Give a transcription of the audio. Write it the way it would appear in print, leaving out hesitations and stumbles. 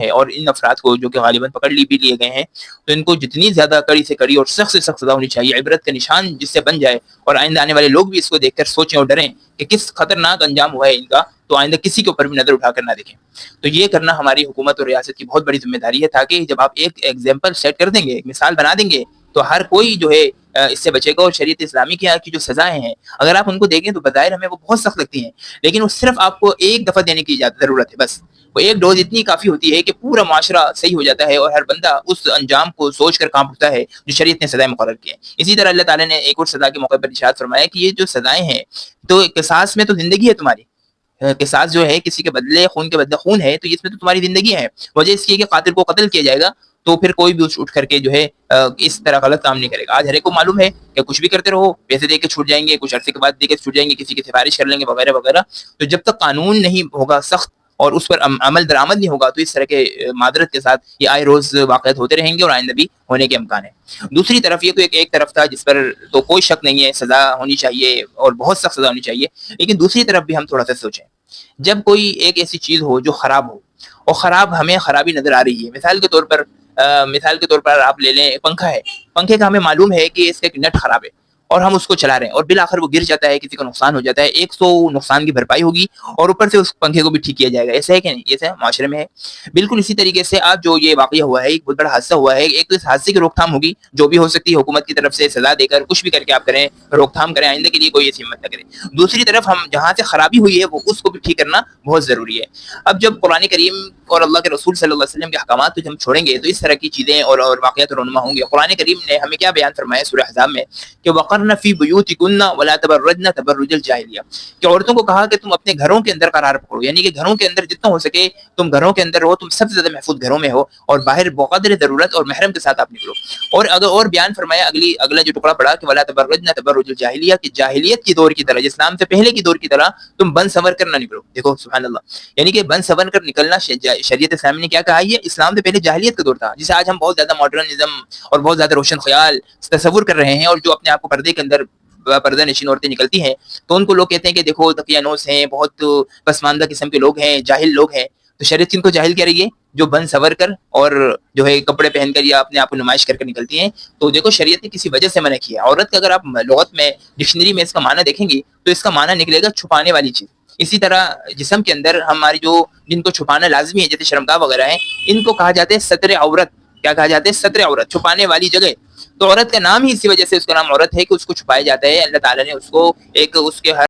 ہے اور ان افراد کو جو کہ غالباً پکڑ بھی لیے گئے ہیں، تو ان کو جتنی زیادہ کڑی سے کڑی اور سخت سے سخت سزا ہونی چاہیے، عبرت کا نشان جس سے بن جائے، اور آئندہ آنے والے لوگ بھی اس کو دیکھ کر سوچیں اور ڈریں کہ کس خطرناک انجام ہوا ہے ان کا، تو آئندہ کسی کے اوپر بھی نظر اٹھا کر نہ دیکھیں۔ تو یہ کرنا ہماری حکومت اور ریاست کی بہت بڑی ذمہ داری ہے، تاکہ جب آپ ایک ایگزامپل سیٹ کر دیں گے، ایک مثال بنا دیں گے، تو ہر کوئی جو ہے اس سے بچے گا۔ اور شریعت اسلامی کی جو سزائیں ہیں، اگر آپ ان کو دیکھیں تو بظاہر ہمیں وہ بہت سخت لگتی ہیں، لیکن وہ صرف آپ کو ایک دفعہ دینے کی ضرورت ہے، بس وہ ایک ڈوز اتنی کافی ہوتی ہے کہ پورا معاشرہ صحیح ہو جاتا ہے اور ہر بندہ اس انجام کو سوچ کر کانپ اٹھتا ہے جو شریعت نے سزائیں مقرر کی ہیں۔ اسی طرح اللہ تعالیٰ نے ایک اور سزا کے موقع پر ارشاد فرمایا کہ یہ جو سزائیں ہیں، تو قصاص میں تو زندگی ہے تمہاری، قصاص جو ہے کسی کے بدلے خون کے بدلے خون ہے، تو اس میں تو تمہاری زندگی ہے۔ وجہ اس کی ہے کہ قاتل کو قتل کیا جائے گا، تو پھر کوئی بھی اٹھ کر کے جو ہے اس طرح غلط کام نہیں کرے گا۔ آج ہر ایک کو معلوم ہے کہ کچھ بھی کرتے رہو، پیسے دے کے چھوٹ جائیں گے، کچھ عرصے کے بعد دے کے چھوٹ جائیں گے، کسی کی سفارش کر لیں گے وغیرہ وغیرہ۔ تو جب تک قانون نہیں ہوگا سخت اور اس پر عمل درآمد نہیں ہوگا، تو اس طرح کے معذرت کے ساتھ یہ آئے روز واقعات ہوتے رہیں گے اور آئندہ بھی ہونے کے امکان ہے۔ دوسری طرف یہ تو ایک طرف تھا جس پر تو کوئی شک نہیں ہے، سزا ہونی چاہیے اور بہت سخت سزا ہونی چاہیے، لیکن دوسری طرف بھی ہم تھوڑا سا سوچیں، جب کوئی ایک ایسی چیز ہو جو خراب ہو اور ہمیں خرابی نظر آ رہی ہے، مثال کے طور پر آپ لے لیں پنکھا ہے، پنکھے کا ہمیں معلوم ہے کہ اس کا ایک نٹ خراب ہے اور ہم اس کو چلا رہے ہیں اور بالآخر وہ گر جاتا ہے، کسی کو نقصان ہو جاتا ہے، 100 نقصان کی بھرپائی ہوگی اور اوپر سے اس پنکھے کو بھی ٹھیک کیا جائے گا، ایسا ہے کہ نہیں؟ ایسا معاشرے میں ہے۔ بالکل اسی طریقے سے آج جو یہ واقعہ ہوا ہے، ایک بہت بڑا حادثہ ہوا ہے، ایک تو اس حادثے کی روک تھام ہوگی جو بھی ہو سکتی ہے، حکومت کی طرف سے سزا دے کر کچھ بھی کر کے آپ کریں، روک تھام کریں، آئندہ کے لیے کوئی ایسی ہمت نہ کرے۔ دوسری طرف ہم جہاں سے خرابی ہوئی ہے وہ اس کو بھی ٹھیک کرنا بہت ضروری ہے۔ اب جب قرآن کریم اور اللہ کے رسول صلی اللہ علیہ وسلم کے احکامات کو ہم چھوڑیں گے تو اس طرح کی چیزیں اور واقعات رونما ہوں گے۔ قرآن کریم نے ہمیں کیا بیان فرمایا سورہ احزاب میں کہ وقرن فی بیوتکن ولا تبرجن تبرج الجاہلیہ، کہ عورتوں کو کہا کہ تم اپنے گھروں کے اندر قرار پکڑو، یعنی کہ گھروں کے اندر جتنا ہو سکے تم گھروں کے اندر رہو، تم سب سے زیادہ محفوظ گھروں میں ہو اور باہر بقدر ضرورت اور محرم کے ساتھ آپ نکلو۔ اور بیان فرمایا اگلا جو ٹکڑا پڑا کہ ولا تبرجن تبرج الجاہلیہ، کہ جاہلیت کی دور کی طرح، اسلام سے پہلے کی دور کی طرح تم بن سنور کر نہ نکلو۔ دیکھو سبحان اللہ، یعنی کہ بن سنور کر نکلنا شریعت اسلامی نے کیا کہا؟ یہ اسلام سے پہلے جاہلیت کا دور تھا، جسے آج ہم بہت زیادہ ماڈرنزم اور بہت زیادہ روشن خیال تصور کر رہے ہیں، اور جو اپنے آپ کو پردے کے اندر پردہ نشین عورتیں نکلتی ہیں تو ان کو لوگ کہتے ہیں کہ دیکھو دقیانوس ہیں، بہت پسماندہ قسم کے لوگ ہیں، جاہل لوگ ہیں۔ تو شریعت کن کو جاہل کہہ رہی ہے؟ جو بن سنور کر اور جو ہے کپڑے پہن کر یا اپنے آپ کو نمائش کر نکلتی ہیں۔ تو دیکھو شریعت نے کسی وجہ سے منع کیا ہے۔ عورت کا اگر آپ لغت میں ڈکشنری میں اس کا معنی دیکھیں گے تو اس کا معنی نکلے گا چھپانے والی چیز۔ اسی طرح جسم کے اندر ہماری جن کو چھپانا لازمی ہے جیسے شرمگاہ وغیرہ ہیں، ان کو کہا جاتا ہے ستر عورت۔ کیا کہا جاتا ہے؟ ستر عورت، چھپانے والی جگہ۔ تو عورت کا نام ہی اسی وجہ سے اس کا نام عورت ہے کہ اس کو چھپایا جاتا ہے۔ اللہ تعالیٰ نے اس کو اس کے ہر